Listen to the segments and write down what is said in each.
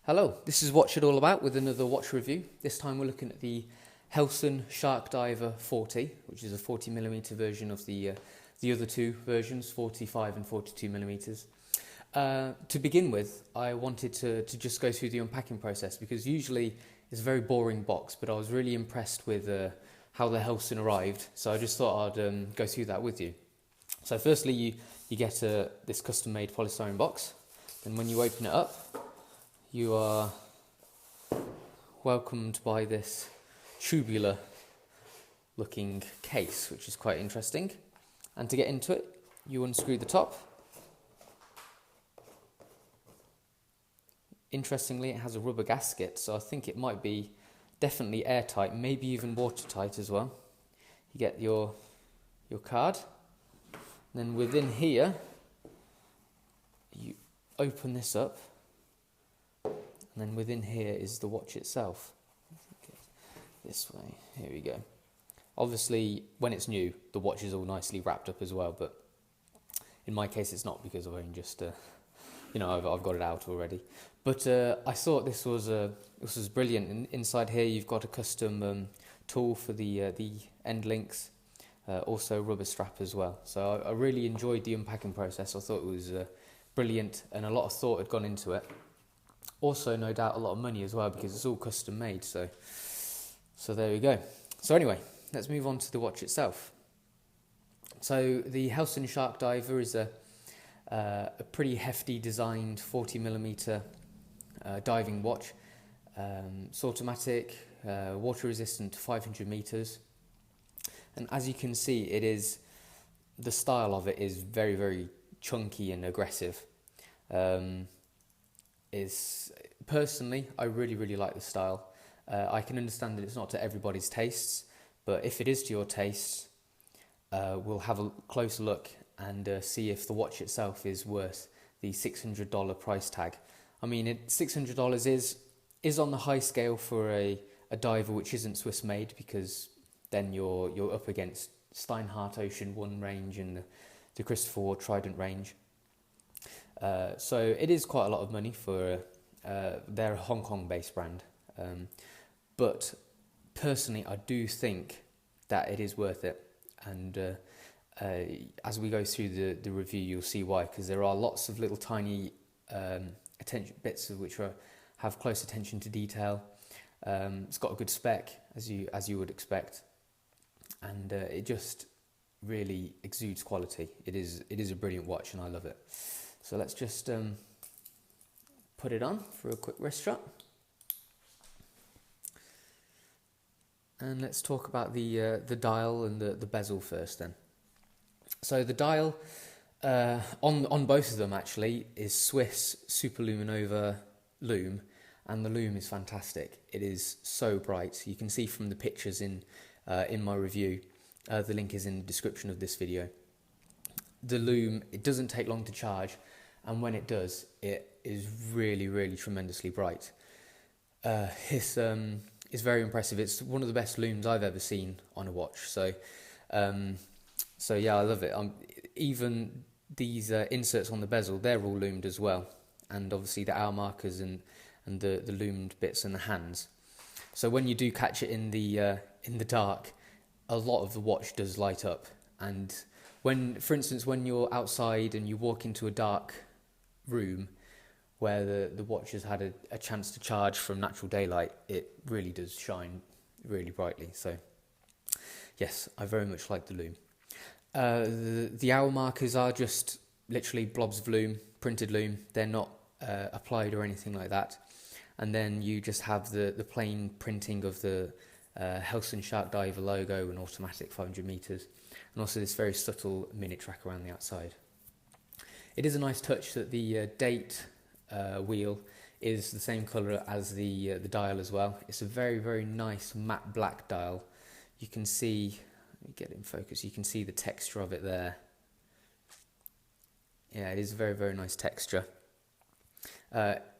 Hello, this is Watch It All About with another watch review. This time we're looking at the Helson Shark Diver 40, which is a 40mm version of the other two versions, 45 and 42mm. To begin with, I wanted to just go through the unpacking process because usually it's a very boring box, but I was really impressed with how the Helson arrived, so I just thought I'd go through that with you. So firstly, you get this custom-made polystyrene box, and when you open it up, you are welcomed by this tubular looking case, which is quite interesting. And to get into it, you unscrew the top. Interestingly, it has a rubber gasket, so I think it might be definitely airtight, maybe even watertight as well. You get your card. And then within here, you open this up. And then within here is the watch itself. This way, here we go. Obviously, when it's new, the watch is all nicely wrapped up as well, but in my case it's not because I've only just, I've got it out already. But I thought this was brilliant. Inside here you've got a custom tool for the end links, also a rubber strap as well. So I really enjoyed the unpacking process. I thought it was brilliant and a lot of thought had gone into it. Also, no doubt, a lot of money as well because it's all custom made. So there we go. So anyway, let's move on to the watch itself. So the Helson Shark Diver is a pretty hefty designed 40mm diving watch. It's automatic, water resistant to 500 meters, and as you can see, the style of it is very, very chunky and aggressive. Personally, I really like the style. I can understand that it's not to everybody's tastes, but if it is to your tastes, we'll have a closer look and see if the watch itself is worth the $600 price tag. I mean, $600 is on the high scale for a diver which isn't Swiss made, because then you're up against Steinhardt Ocean 1 range and the Christopher Ward Trident range. So it is quite a lot of money for they're a Hong Kong based brand, but personally I do think that it is worth it, and as we go through the review you'll see why, because there are lots of little tiny bits of which have close attention to detail. It's got a good spec as you would expect, and it just really exudes quality. It is a brilliant watch and I love it. So let's just put it on for a quick wrist shot. And let's talk about the dial and the bezel first then. So the dial on both of them actually is Swiss Superluminova lume, and the lume is fantastic. It is so bright. You can see from the pictures in my review. The link is in the description of this video. The lume, it doesn't take long to charge, and when it does, it is really tremendously bright. It's very impressive. It's one of the best looms I've ever seen on a watch. So yeah, I love it. Even these inserts on the bezel, they're all loomed as well, and obviously the hour markers and the loomed bits and the hands. So when you do catch it in the dark, a lot of the watch does light up. And for instance, when you're outside and you walk into a dark room where the watch has had a chance to charge from natural daylight, it really does shine really brightly. So yes, I very much like the lume. The hour markers are just literally blobs of lume, printed lume. They're not applied or anything like that. And then you just have the plain printing of the Helson Shark Diver logo and automatic 500 meters, and also this very subtle minute track around the outside. It is a nice touch that the date wheel is the same colour as the dial as well. It's a very nice matte black dial. You can see, let me get it in focus, you can see the texture of it there. Yeah, it is a very nice texture.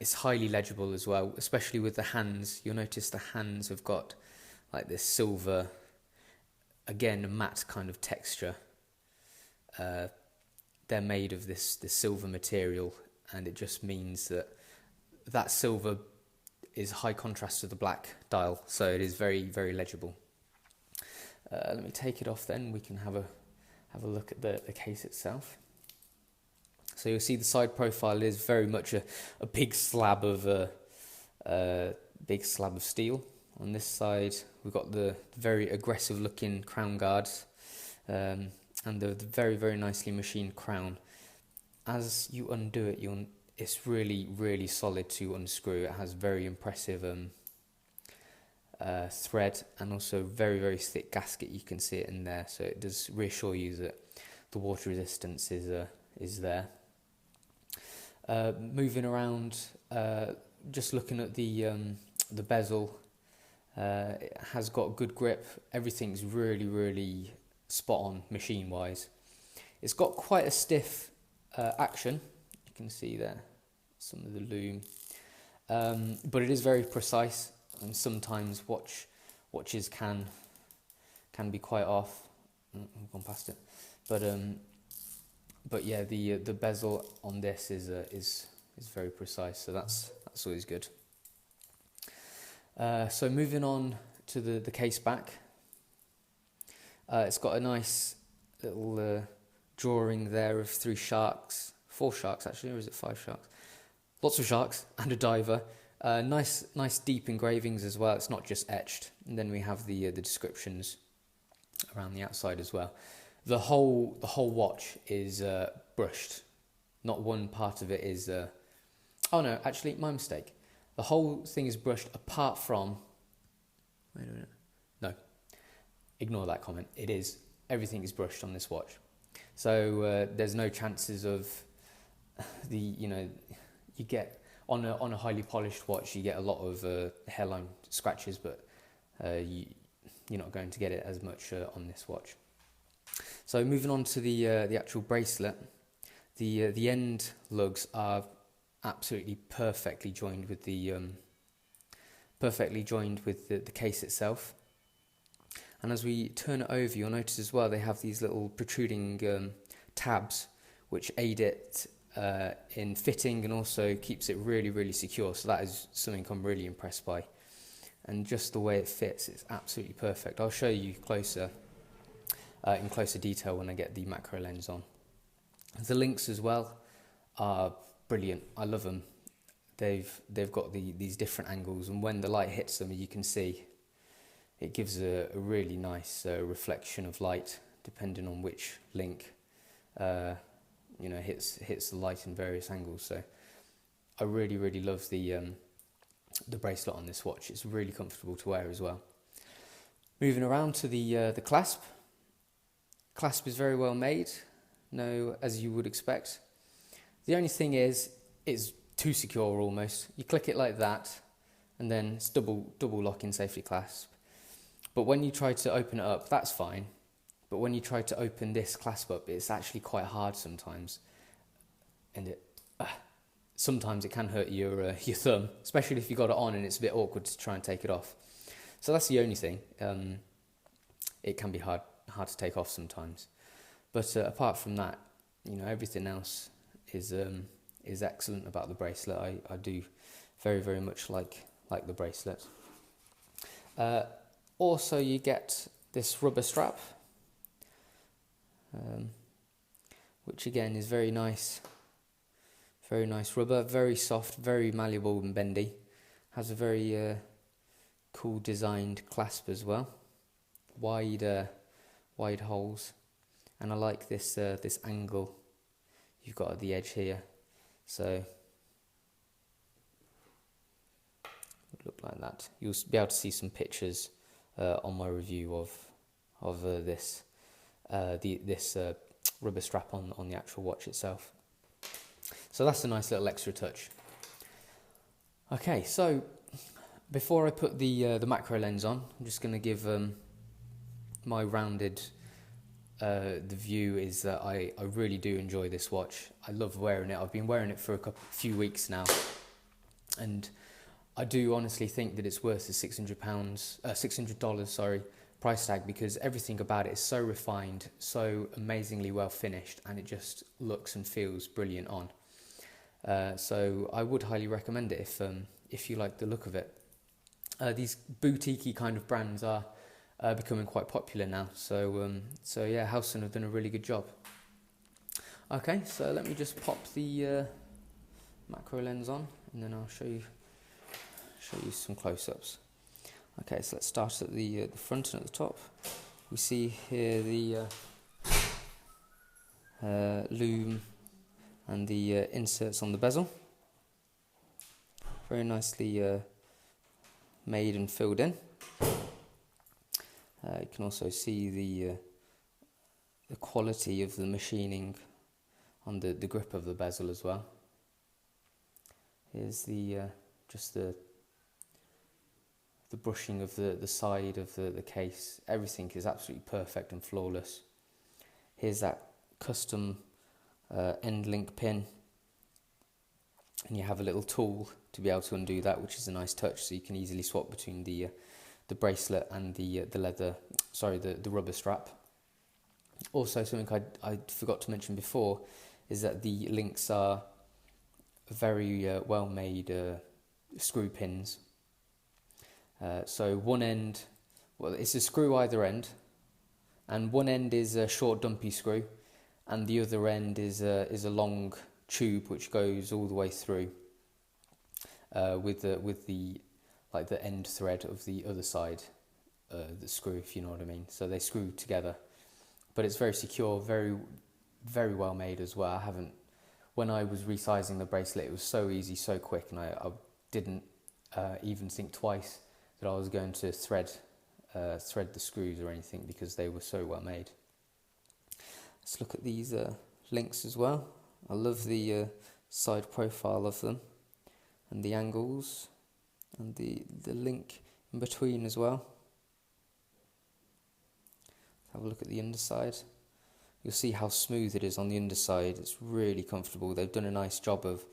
It's highly legible as well, especially with the hands. You'll notice the hands have got like this silver, again, a matte kind of texture. They're made of this silver material, and it just means that silver is high contrast to the black dial, so it is very, very legible. Let me take it off then, we can have a look at the case itself. So you'll see the side profile is very much a big slab of steel. On this side we've got the very aggressive looking crown guards, and the very, very nicely machined crown. As you undo it, it's really, really solid to unscrew. It has very impressive thread, and also very, very thick gasket. You can see it in there, so it does reassure you that the water resistance is there. Moving around, just looking at the bezel, it has got good grip. Everything's really, really spot on machine wise. It's got quite a stiff action. You can see there some of the lume, but it is very precise, and sometimes watches can be quite off. I've gone past it, but yeah, the bezel on this is very precise, so that's always good. So moving on to the case back, it's got a nice little drawing there of 4 sharks actually, or is it 5 sharks? Lots of sharks and a diver. Nice deep engravings as well. It's not just etched. And then we have the descriptions around the outside as well. The whole watch is brushed. Not one part of it is. Oh no, actually, my mistake. The whole thing is brushed apart from. Wait a minute. No, ignore that comment. It is. Everything is brushed on this watch. So there's no chances of you get on a highly polished watch, you get a lot of hairline scratches, but you're not going to get it as much on this watch. So moving on to the actual bracelet, the end lugs are absolutely perfectly joined with the case itself. And as we turn it over, you'll notice as well they have these little protruding tabs which aid it in fitting, and also keeps it really, really secure. So that is something I'm really impressed by. And just the way it fits, it's absolutely perfect. I'll show you closer, in closer detail when I get the macro lens on. The links as well are brilliant. I love them. They've got these different angles, and when the light hits them, you can see it gives a really nice reflection of light, depending on which link hits the light in various angles. So I really, really love the bracelet on this watch. It's really comfortable to wear as well. Moving around to the clasp. Clasp is very well made, as you would expect. The only thing is, it's too secure almost. You click it like that, and then it's double lock-in safety clasp. But when you try to open it up, that's fine. But when you try to open this clasp up, it's actually quite hard sometimes, and sometimes it can hurt your thumb, especially if you got it on and it's a bit awkward to try and take it off. So that's the only thing. It can be hard to take off sometimes, but apart from that, everything else is excellent about the bracelet. I do very, very much like the bracelet. Also, you get this rubber strap, which again is very nice rubber, very soft, very malleable and bendy. Has a very cool designed clasp as well, wide holes, and I like this angle you've got at the edge here. So it would look like that. You'll be able to see some pictures on my review of this rubber strap on the actual watch itself. So that's a nice little extra touch. Okay, so before I put the macro lens on, I'm just going to give my rounded the view is that I really do enjoy this watch. I love wearing it. I've been wearing it for a few weeks now, and I do honestly think that it's worth the $600 price tag, because everything about it is so refined, so amazingly well finished, and it just looks and feels brilliant on. So I would highly recommend it if you like the look of it. These boutique-y kind of brands are becoming quite popular now. So yeah, Helson have done a really good job. Okay, so let me just pop the macro lens on, and then I'll show you some close-ups. Okay, so let's start at the front and at the top. We see here the lume and the inserts on the bezel. Very nicely made and filled in. You can also see the quality of the machining on the grip of the bezel as well. Here's just the brushing of the side of the case. Everything is absolutely perfect and flawless. Here's that custom end link pin, and you have a little tool to be able to undo that, which is a nice touch, so you can easily swap between the bracelet and the leather, sorry, the rubber strap. Also, something I forgot to mention before is that the links are very well made screw pins. So one end, well, it's a screw either end, and one end is a short dumpy screw, and the other end is a long tube which goes all the way through with the like the end thread of the other side, the screw, if you know what I mean. So they screw together, but it's very secure, very well made as well. When I was resizing the bracelet, it was so easy, so quick, and I didn't even think twice that I was going to thread the screws or anything, because they were so well made. Let's look at these links as well. I love the side profile of them, and the angles, and the link in between as well. Have a look at the underside. You'll see how smooth it is on the underside. It's really comfortable. They've done a nice job of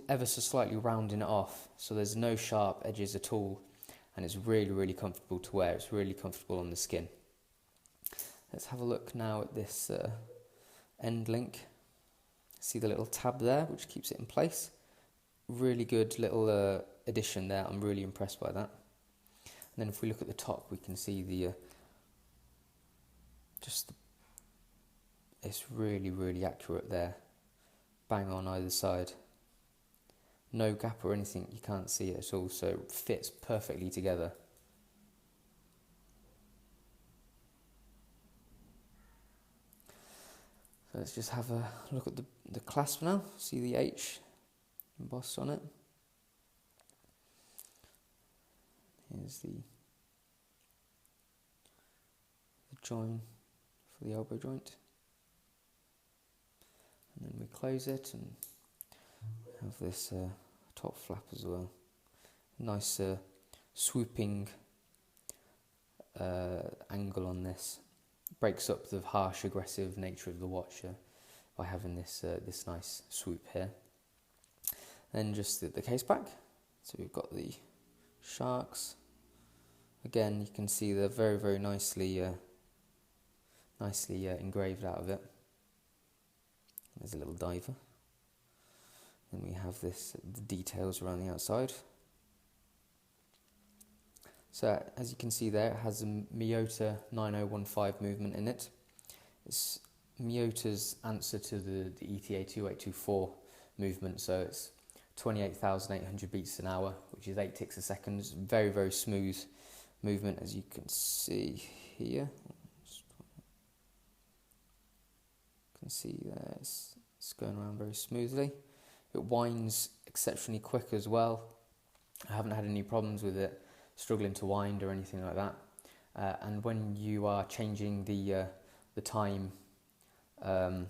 ever so slightly rounding it off, so there's no sharp edges at all, and it's really comfortable to wear. It's really comfortable on the skin. Let's have a look now at this end link. See the little tab there, which keeps it in place. Really good little addition there. I'm really impressed by that. And then if we look at the top, we can see it's really accurate there. Bang on either side. No gap or anything, you can't see it at all, so it fits perfectly together. So let's just have a look at the clasp now. See the H embossed on it. Here's the join for the elbow joint. And then we close it and have this top flap as well. Nice swooping angle on this. Breaks up the harsh, aggressive nature of the watch by having this nice swoop here. Then just the case back. So we've got the sharks. Again, you can see they're very nicely engraved out of it. There's a little diver. Then we have the details around the outside. So as you can see there, it has a Miyota 9015 movement in it. It's Miyota's answer to the ETA 2824 movement, so it's 28,800 beats an hour, which is 8 ticks a second. It's very smooth movement, as you can see here. You can see there, it's going around very smoothly. It winds exceptionally quick as well. I haven't had any problems with it struggling to wind or anything like that. And when you are changing the time, let me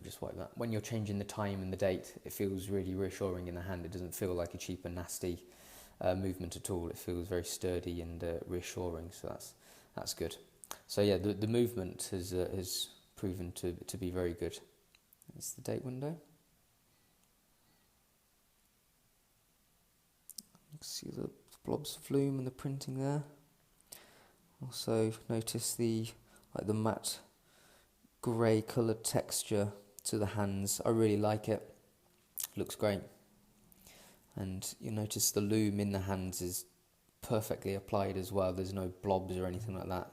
just wipe that. When you're changing the time and the date, it feels really reassuring in the hand. It doesn't feel like a cheap and nasty movement at all. It feels very sturdy and reassuring, so that's good. So yeah, the movement has proven to be very good. That's the date window. You can see the blobs of lume and the printing there. Also notice the matte grey coloured texture to the hands. I really like it. Looks great. And you'll notice the lume in the hands is perfectly applied as well. There's no blobs or anything like that.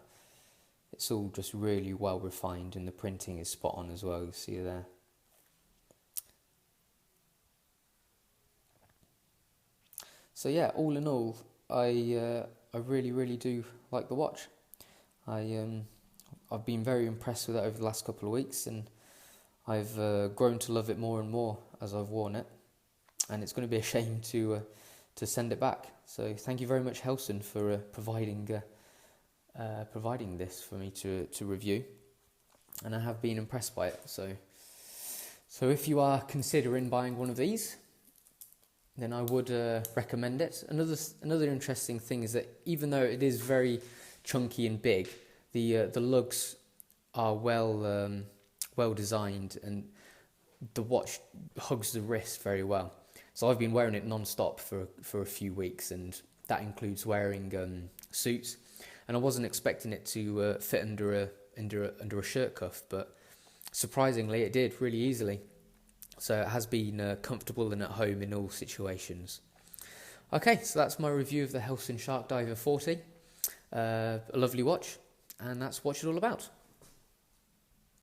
It's all just really well refined, and the printing is spot on as well. You see there. So yeah, all in all, I really do like the watch. I've been very impressed with it over the last couple of weeks, and I've grown to love it more and more as I've worn it. And it's going to be a shame to send it back. So thank you very much, Helson, for providing this for me to review. And I have been impressed by it. So if you are considering buying one of these, then I would recommend it. Another interesting thing is that even though it is very chunky and big, the lugs are well designed, and the watch hugs the wrist very well. So I've been wearing it non-stop for a few weeks, and that includes wearing suits. And I wasn't expecting it to fit under a shirt cuff, but surprisingly it did really easily. So it has been comfortable and at home in all situations. Okay, so that's my review of the Helson Shark Diver 40. A lovely watch, and that's what it's all about.